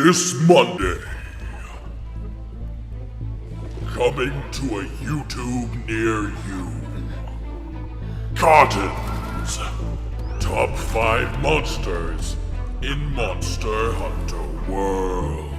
This Monday, coming to a YouTube near you, Cotton's Top 5 Monsters in Monster Hunter World.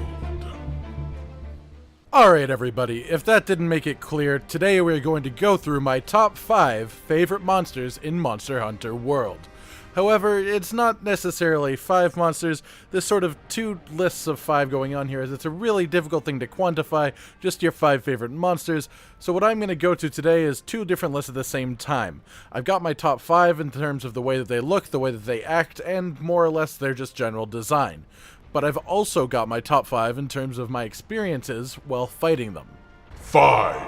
Alright everybody, if that didn't make it clear, today we're going to go through my top 5 favorite monsters in Monster Hunter World. However, it's not necessarily 5 monsters. There's sort of 2 lists of 5 going on here, as it's a really difficult thing to quantify, just your 5 favorite monsters. So what I'm going to go to today is 2 different lists at the same time. I've got my top 5 in terms of the way that they look, the way that they act, and more or less their just general design. But I've also got my top 5 in terms of my experiences while fighting them. 5.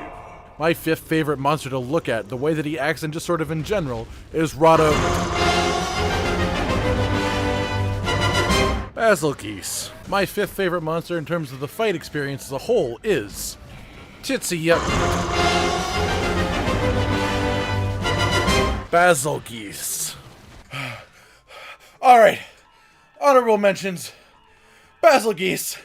My 5th favorite monster to look at, the way that he acts and just sort of in general, is Basil Geese. My 5th favorite monster in terms of the fight experience as a whole is Basil Geese. Alright, honorable mentions. Basil Geese,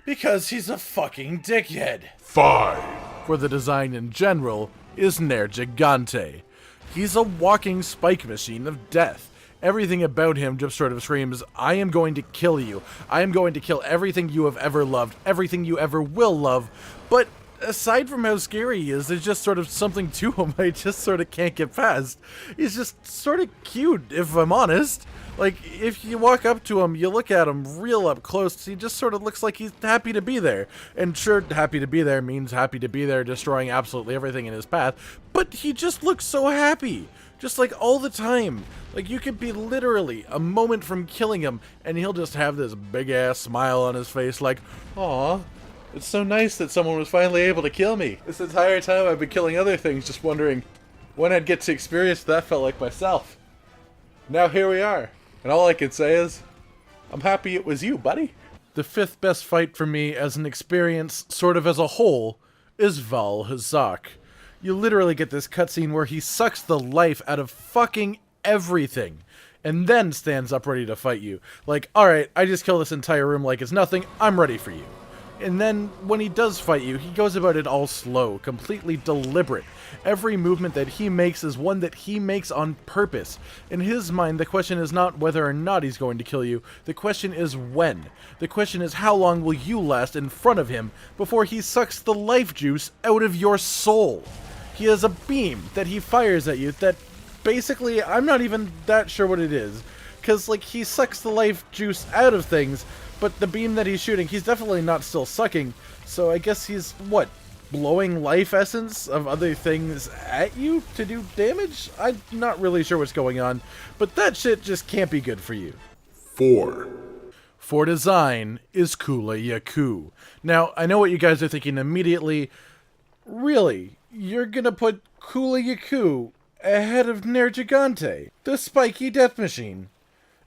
because he's a fucking dickhead. 5. For the design in general, is Nergigante. He's a walking spike machine of death. Everything about him just sort of screams, I am going to kill you. I am going to kill everything you have ever loved, everything you ever will love. But aside from how scary he is, there's just sort of something to him I just sort of can't get past. He's just sort of cute, if I'm honest. Like, if you walk up to him, you look at him real up close, he just sort of looks like he's happy to be there. And sure, happy to be there means happy to be there, destroying absolutely everything in his path. But he just looks so happy. Just like all the time. Like, you could be literally a moment from killing him, and he'll just have this big-ass smile on his face like, aw, it's so nice that someone was finally able to kill me. This entire time I've been killing other things, just wondering when I'd get to experience what that felt like myself. Now here we are. And all I can say is, I'm happy it was you, buddy. The 5th best fight for me as an experience, sort of as a whole, is Vaal Hazak. You literally get this cutscene where he sucks the life out of fucking everything, and then stands up ready to fight you. Like, alright, I just killed this entire room like it's nothing, I'm ready for you. And then, when he does fight you, he goes about it all slow, completely deliberate. Every movement that he makes is one that he makes on purpose. In his mind, the question is not whether or not he's going to kill you, the question is when. The question is how long will you last in front of him before he sucks the life juice out of your soul. He has a beam that he fires at you that basically, I'm not even that sure what it is. Because, like, he sucks the life juice out of things, but the beam that he's shooting, he's definitely not still sucking, so I guess he's, what, blowing life essence of other things at you to do damage? I'm not really sure what's going on, but that shit just can't be good for you. 4. For design is Kulu-Ya-Ku. Now, I know what you guys are thinking immediately. Really? You're gonna put Kulu-Ya-Ku ahead of Nergigante, the spiky death machine?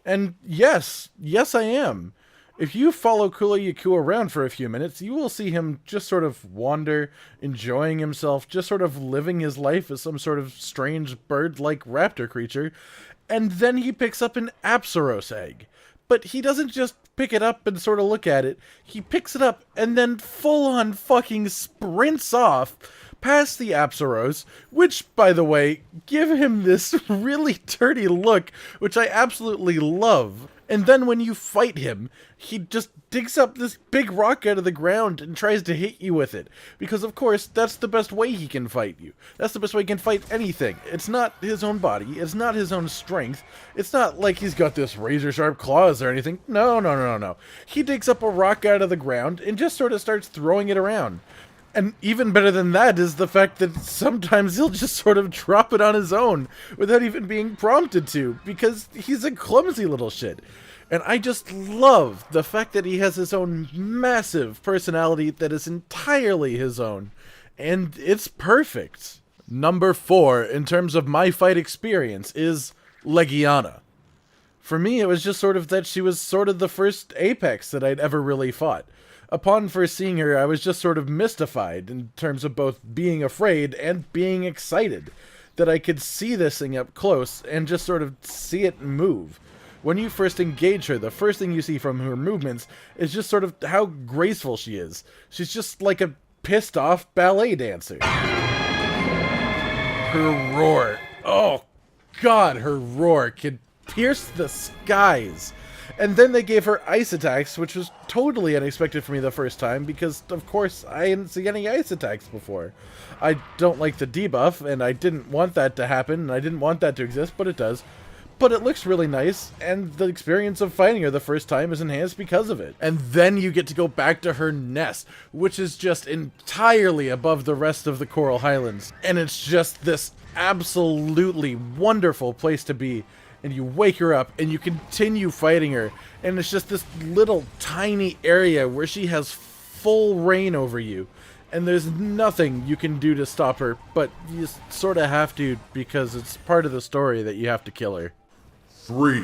And yes I am. If you follow Kulu-Ya-Ku around for a few minutes, you will see him just sort of wander, enjoying himself, just sort of living his life as some sort of strange bird-like raptor creature, and then he picks up an Apsaros egg. But he doesn't just pick it up and sort of look at it, he picks it up and then full-on fucking sprints off past the Apsaros, which, by the way, give him this really dirty look, which I absolutely love. And then when you fight him, he just digs up this big rock out of the ground and tries to hit you with it. Because, of course, that's the best way he can fight you. That's the best way he can fight anything. It's not his own body. It's not his own strength. It's not like he's got this razor-sharp claws or anything. No. He digs up a rock out of the ground and just sort of starts throwing it around. And even better than that is the fact that sometimes he'll just sort of drop it on his own without even being prompted to, because he's a clumsy little shit. And I just love the fact that he has his own massive personality that is entirely his own. And it's perfect. Number 4, in terms of my fight experience, is Legiana. For me, it was just sort of that she was sort of the first Apex that I'd ever really fought. Upon first seeing her, I was just sort of mystified in terms of both being afraid and being excited that I could see this thing up close and just sort of see it move. When you first engage her, the first thing you see from her movements is just sort of how graceful she is. She's just like a pissed off ballet dancer. Her roar. Oh god, her roar can pierce the skies. And then they gave her ice attacks, which was totally unexpected for me the first time, because, of course, I didn't see any ice attacks before. I don't like the debuff, and I didn't want that to happen, and I didn't want that to exist, but it does. But it looks really nice, and the experience of fighting her the first time is enhanced because of it. And then you get to go back to her nest, which is just entirely above the rest of the Coral Highlands. And it's just this absolutely wonderful place to be. And you wake her up, and you continue fighting her, and it's just this little tiny area where she has full reign over you, and there's nothing you can do to stop her, but you sort of have to, because it's part of the story that you have to kill her. 3.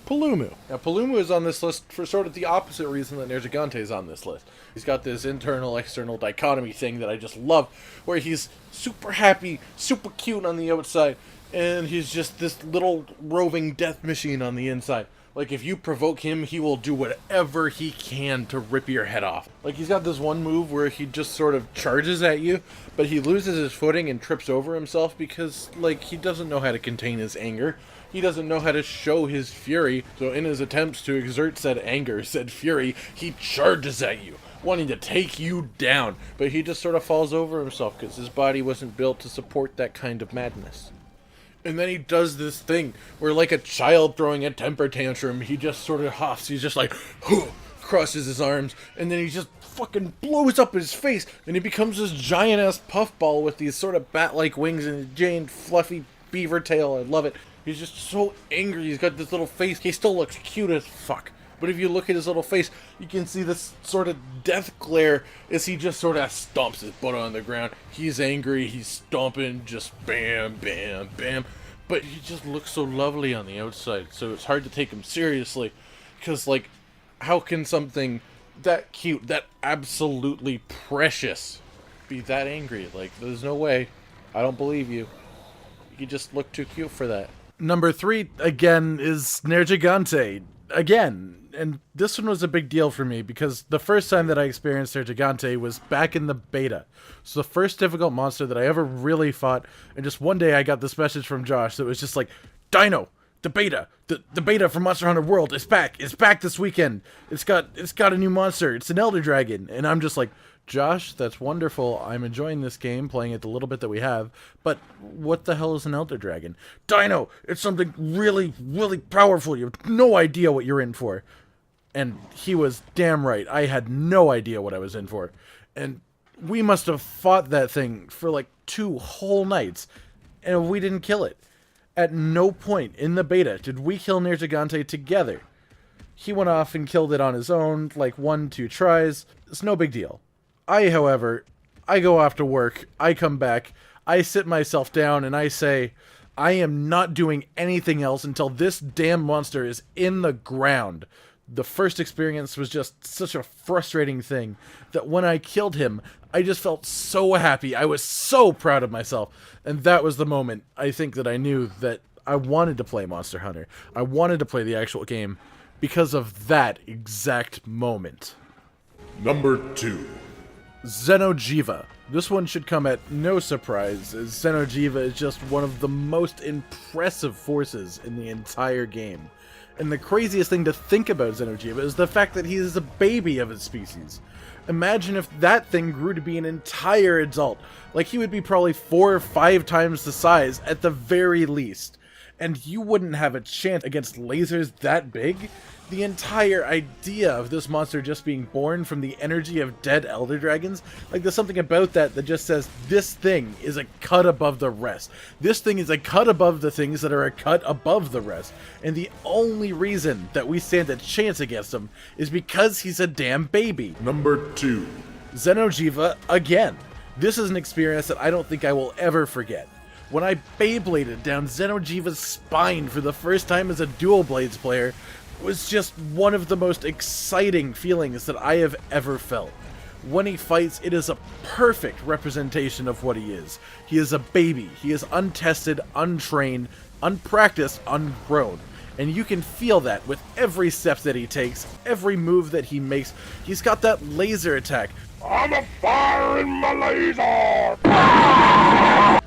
Paolumu. Now, Paolumu is on this list for sort of the opposite reason that Nergigante is on this list. He's got this internal-external dichotomy thing that I just love, where he's super happy, super cute on the outside, and he's just this little roving death machine on the inside. Like, if you provoke him, he will do whatever he can to rip your head off. Like, he's got this one move where he just sort of charges at you, but he loses his footing and trips over himself because, like, he doesn't know how to contain his anger. He doesn't know how to show his fury, so in his attempts to exert said anger, said fury, he charges at you, wanting to take you down. But he just sort of falls over himself because his body wasn't built to support that kind of madness. And then he does this thing where, like a child throwing a temper tantrum, he just sort of huffs. He's just like, crosses his arms, and then he just fucking blows up his face, and he becomes this giant-ass puffball with these sort of bat-like wings and a giant fluffy beaver tail. I love it. He's just so angry. He's got this little face. He still looks cute as fuck. But if you look at his little face, you can see this sort of death glare as he just sort of stomps his butt on the ground. He's angry, he's stomping, just bam, bam, bam. But he just looks so lovely on the outside, so it's hard to take him seriously. Because, like, how can something that cute, that absolutely precious, be that angry? Like, there's no way. I don't believe you. You just look too cute for that. Number 3, again, is Nergigante. Again. And this one was a big deal for me because the first time that I experienced Nergigante was back in the beta. It's the first difficult monster that I ever really fought, and just one day I got this message from Josh that was just like, Dino, the beta, the beta from Monster Hunter World is back. It's back this weekend. It's got a new monster. It's an Elder Dragon. And I'm just like, Josh, that's wonderful. I'm enjoying this game, playing it the little bit that we have, but what the hell is an Elder Dragon? Dino, it's something really, really powerful. You have no idea what you're in for. And he was damn right. I had no idea what I was in for. And we must have fought that thing for like 2 whole nights, and we didn't kill it. At no point in the beta did we kill Nergigante together. He went off and killed it on his own, like 1-2 tries. It's no big deal. However, I go off to work, I come back, I sit myself down, and I say, I am not doing anything else until this damn monster is in the ground. The first experience was just such a frustrating thing that when I killed him, I just felt so happy. I was so proud of myself. And that was the moment, I think, that I knew that I wanted to play Monster Hunter. I wanted to play the actual game because of that exact moment. Number 2. Xeno'jiiva. This one should come at no surprise, as Xeno'jiiva is just one of the most impressive forces in the entire game. And the craziest thing to think about Xeno'jiiva is the fact that he is a baby of his species. Imagine if that thing grew to be an entire adult. Like, he would be probably 4 or 5 times the size at the very least. And you wouldn't have a chance against lasers that big? The entire idea of this monster just being born from the energy of dead Elder Dragons, like, there's something about that that just says, this thing is a cut above the rest. This thing is a cut above the things that are a cut above the rest. And the only reason that we stand a chance against him is because he's a damn baby. Number 2. Xeno'jiiva again. This is an experience that I don't think I will ever forget. When I Beybladed down Xeno'jiiva's spine for the first time as a Dual Blades player, was just one of the most exciting feelings that I have ever felt. When he fights, it is a perfect representation of what he is. He is a baby. He is untested, untrained, unpracticed, ungrown. And you can feel that with every step that he takes, every move that he makes. He's got that laser attack. I'm a fire in my laser!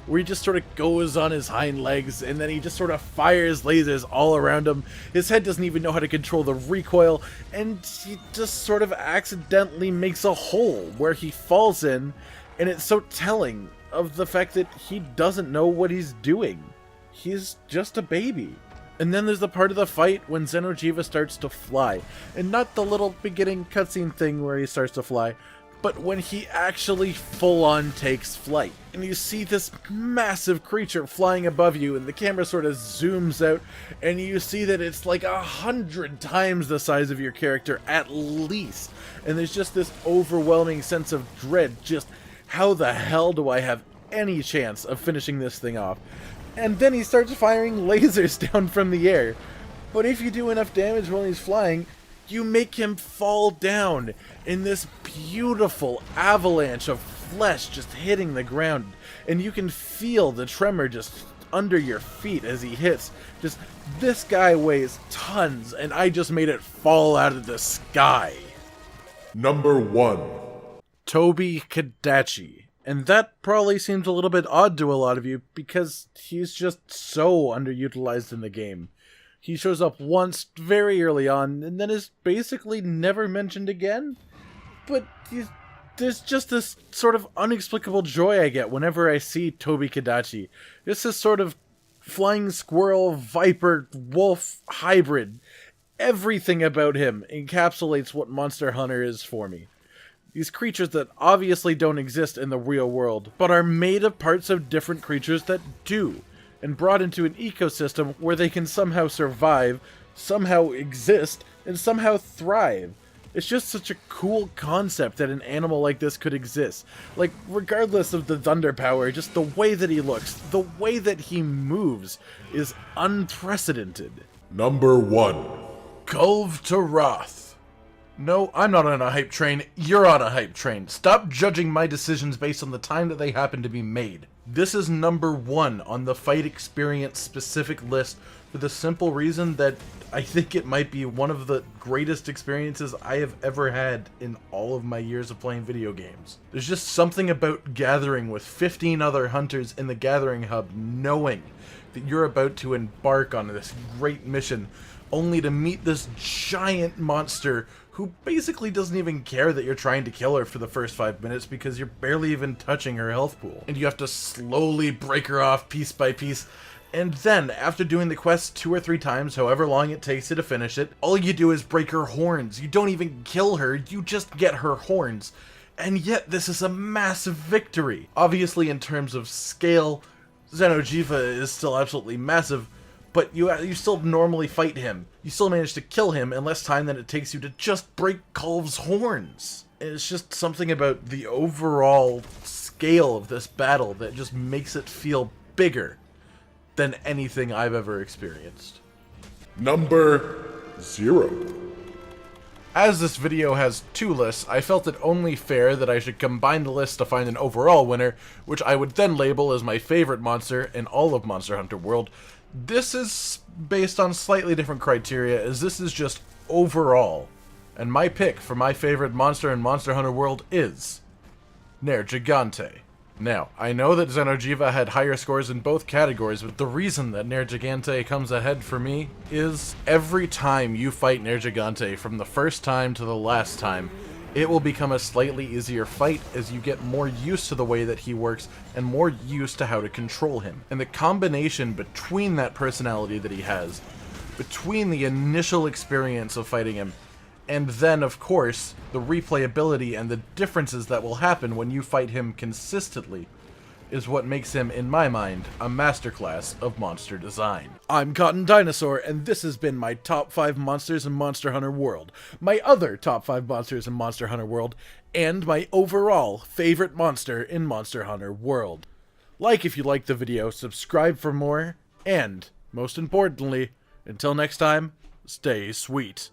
Where he just sort of goes on his hind legs, and then he just sort of fires lasers all around him. His head doesn't even know how to control the recoil, and he just sort of accidentally makes a hole where he falls in, and it's so telling of the fact that he doesn't know what he's doing. He's just a baby. And then there's the part of the fight when Xeno'jiiva starts to fly, and not the little beginning cutscene thing where he starts to fly, but when he actually full-on takes flight. And you see this massive creature flying above you, and the camera sort of zooms out, and you see that it's like 100 times the size of your character, at least. And there's just this overwhelming sense of dread, just how the hell do I have any chance of finishing this thing off? And then he starts firing lasers down from the air. But if you do enough damage while he's flying, you make him fall down in this beautiful avalanche of flesh just hitting the ground. And you can feel the tremor just under your feet as he hits. Just, this guy weighs tons, and I just made it fall out of the sky. Number 1. Tobi-Kadachi. And that probably seems a little bit odd to a lot of you, because he's just so underutilized in the game. He shows up once very early on, and then is basically never mentioned again. But there's just this sort of inexplicable joy I get whenever I see Tobi-Kadachi. It's this sort of flying squirrel, viper, wolf hybrid. Everything about him encapsulates what Monster Hunter is for me. These creatures that obviously don't exist in the real world, but are made of parts of different creatures that do, and brought into an ecosystem where they can somehow survive, somehow exist, and somehow thrive. It's just such a cool concept that an animal like this could exist. Like, regardless of the thunder power, just the way that he looks, the way that he moves is unprecedented. Number 1. Kulve Taroth. No, I'm not on a hype train, you're on a hype train. Stop judging my decisions based on the time that they happen to be made. This is number 1 on the fight experience specific list for the simple reason that I think it might be one of the greatest experiences I have ever had in all of my years of playing video games. There's just something about gathering with 15 other hunters in the gathering hub, knowing that you're about to embark on this great mission, only to meet this giant monster who basically doesn't even care that you're trying to kill her for the first 5 minutes because you're barely even touching her health pool. And you have to slowly break her off piece by piece. And then, after doing the quest 2 or 3 times, however long it takes you to finish it, all you do is break her horns. You don't even kill her, you just get her horns. And yet, this is a massive victory. Obviously, in terms of scale, Xeno'jiiva is still absolutely massive, but you still normally fight him. You still manage to kill him in less time than it takes you to just break Kulve's horns. It's just something about the overall scale of this battle that just makes it feel bigger than anything I've ever experienced. Number 0. As this video has 2 lists, I felt it only fair that I should combine the lists to find an overall winner, which I would then label as my favorite monster in all of Monster Hunter World. This is based on slightly different criteria, as this is just overall. And my pick for my favorite monster in Monster Hunter World is Nergigante. Now, I know that Xeno'jiiva had higher scores in both categories, but the reason that Nergigante comes ahead for me is every time you fight Nergigante, from the first time to the last time, it will become a slightly easier fight as you get more used to the way that he works and more used to how to control him. And the combination between that personality that he has, between the initial experience of fighting him, and then, of course, the replayability and the differences that will happen when you fight him consistently, is what makes him, in my mind, a masterclass of monster design. I'm Cotton Dinosaur, and this has been my top 5 monsters in Monster Hunter World, my other top 5 monsters in Monster Hunter World, and my overall favorite monster in Monster Hunter World. Like if you liked the video, subscribe for more, and, most importantly, until next time, stay sweet.